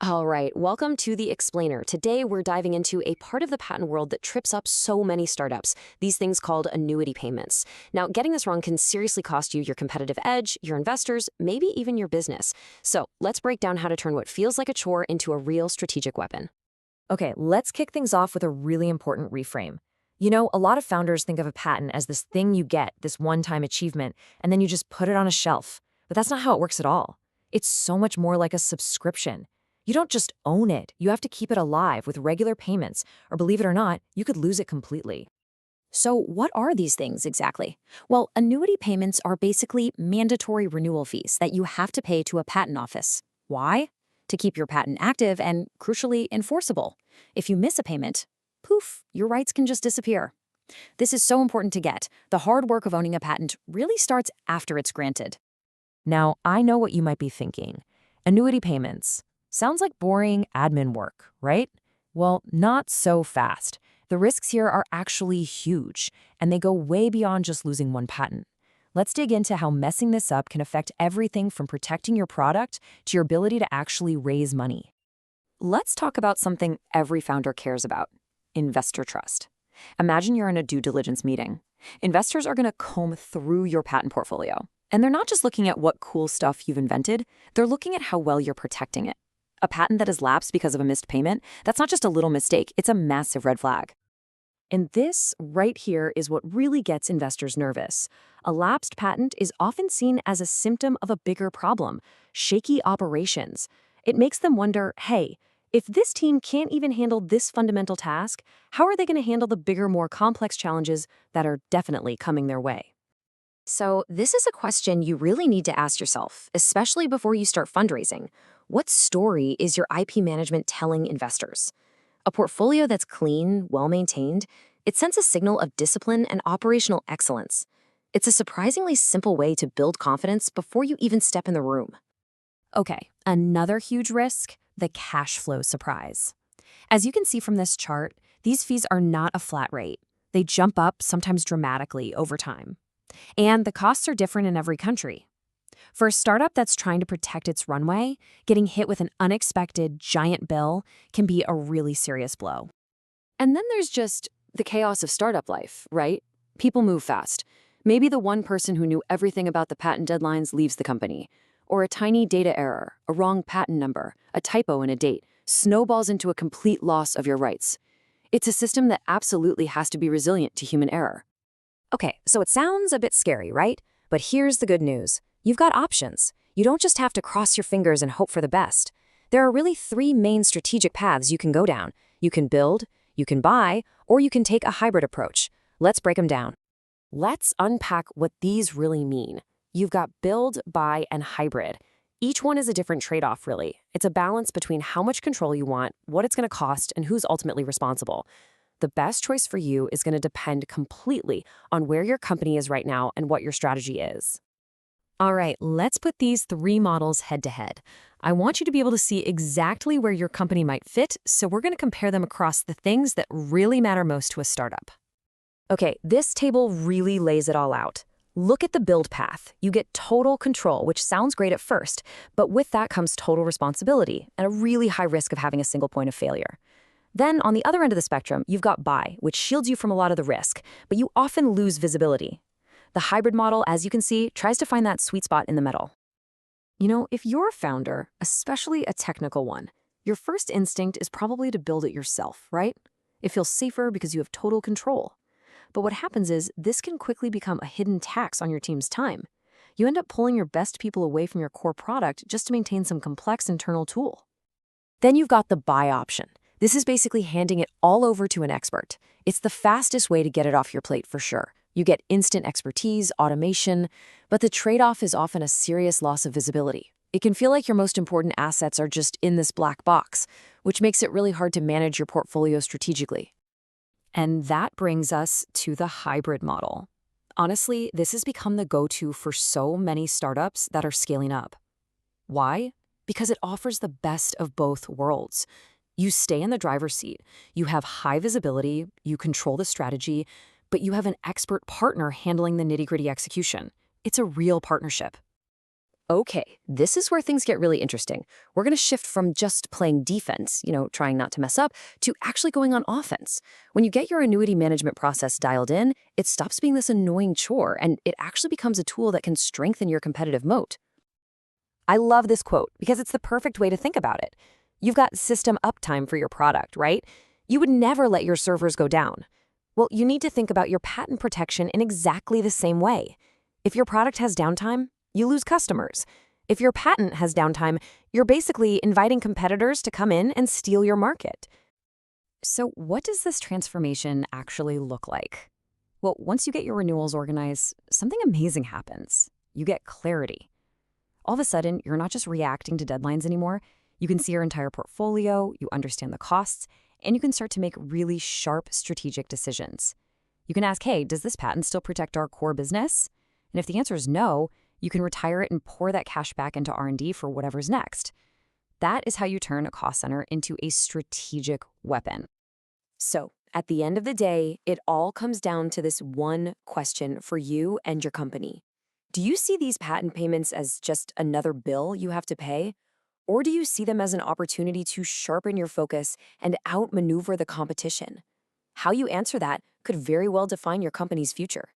All right, welcome to The Explainer. Today, we're diving into a part of the patent world that trips up so many startups, these things called annuity payments. Now, getting this wrong can seriously cost you your competitive edge, your investors, maybe even your business. So let's break down how to turn what feels like a chore into a real strategic weapon. Okay, let's kick things off with a really important reframe. A lot of founders think of a patent as this thing you get, this one-time achievement, and then you just put it on a shelf. But that's not how it works at all. It's so much more like a subscription. You don't just own it, you have to keep it alive with regular payments, or believe it or not, you could lose it completely. So, what are these things exactly? Well, annuity payments are basically mandatory renewal fees that you have to pay to a patent office. Why? To keep your patent active and, crucially, enforceable. If you miss a payment, poof, your rights can just disappear. This is so important to get. The hard work of owning a patent really starts after it's granted. Now, I know what you might be thinking. Annuity payments. Sounds like boring admin work, right? Well, not so fast. The risks here are actually huge, and they go way beyond just losing one patent. Let's dig into how messing this up can affect everything from protecting your product to your ability to actually raise money. Let's talk about something every founder cares about: investor trust. Imagine you're in a due diligence meeting. Investors are going to comb through your patent portfolio. And they're not just looking at what cool stuff you've invented, they're looking at how well you're protecting it. A patent that has lapsed because of a missed payment, that's not just a little mistake, it's a massive red flag. And this right here is what really gets investors nervous. A lapsed patent is often seen as a symptom of a bigger problem: shaky operations. It makes them wonder, hey, if this team can't even handle this fundamental task, how are they going to handle the bigger, more complex challenges that are definitely coming their way? So, this is a question you really need to ask yourself, especially before you start fundraising. What story is your IP management telling investors? A portfolio that's clean, well-maintained, it sends a signal of discipline and operational excellence. It's a surprisingly simple way to build confidence before you even step in the room. Okay, another huge risk: the cash flow surprise. As you can see from this chart, these fees are not a flat rate. They jump up, sometimes dramatically, over time. And the costs are different in every country. For a startup that's trying to protect its runway, getting hit with an unexpected giant bill can be a really serious blow. And then there's just the chaos of startup life, right? People move fast. Maybe the one person who knew everything about the patent deadlines leaves the company. Or a tiny data error, a wrong patent number, a typo in a date, snowballs into a complete loss of your rights. It's a system that absolutely has to be resilient to human error. Okay, so it sounds a bit scary, right? But here's the good news. You've got options. You don't just have to cross your fingers and hope for the best. There are really three main strategic paths you can go down. You can build, you can buy, or you can take a hybrid approach. Let's break them down. Let's unpack what these really mean. You've got build, buy, and hybrid. Each one is a different trade-off, really. It's a balance between how much control you want, what it's going to cost, and who's ultimately responsible. The best choice for you is going to depend completely on where your company is right now and what your strategy is. All right, let's put these three models head to head. I want you to be able to see exactly where your company might fit, so we're going to compare them across the things that really matter most to a startup. Okay, this table really lays it all out. Look at the build path. You get total control, which sounds great at first, but with that comes total responsibility and a really high risk of having a single point of failure. Then, on the other end of the spectrum, you've got buy, which shields you from a lot of the risk, but you often lose visibility. The hybrid model, as you can see, tries to find that sweet spot in the middle. If you're a founder, especially a technical one, your first instinct is probably to build it yourself, right? It feels safer because you have total control. But what happens is this can quickly become a hidden tax on your team's time. You end up pulling your best people away from your core product just to maintain some complex internal tool. Then you've got the buy option. This is basically handing it all over to an expert. It's the fastest way to get it off your plate for sure. You get instant expertise, automation, but the trade-off is often a serious loss of visibility. It can feel like your most important assets are just in this black box, which makes it really hard to manage your portfolio strategically. And that brings us to the hybrid model. Honestly, this has become the go-to for so many startups that are scaling up. Why? Because it offers the best of both worlds. You stay in the driver's seat, you have high visibility, you control the strategy, but you have an expert partner handling the nitty-gritty execution. It's a real partnership. Okay, this is where things get really interesting. We're going to shift from just playing defense, trying not to mess up, to actually going on offense. When you get your annuity management process dialed in, it stops being this annoying chore and it actually becomes a tool that can strengthen your competitive moat. I love this quote because it's the perfect way to think about it. You've got system uptime for your product, right? You would never let your servers go down. Well, you need to think about your patent protection in exactly the same way. If your product has downtime, you lose customers. If your patent has downtime, you're basically inviting competitors to come in and steal your market. So, what does this transformation actually look like? Well, once you get your renewals organized, something amazing happens. You get clarity. All of a sudden, you're not just reacting to deadlines anymore. You can see your entire portfolio, you understand the costs, and you can start to make really sharp strategic decisions. You can ask, hey, does this patent still protect our core business? And if the answer is no, you can retire it and pour that cash back into R&D for whatever's next. That is how you turn a cost center into a strategic weapon. So, at the end of the day, it all comes down to this one question for you and your company. Do you see these patent payments as just another bill you have to pay? Or do you see them as an opportunity to sharpen your focus and outmaneuver the competition? How you answer that could very well define your company's future.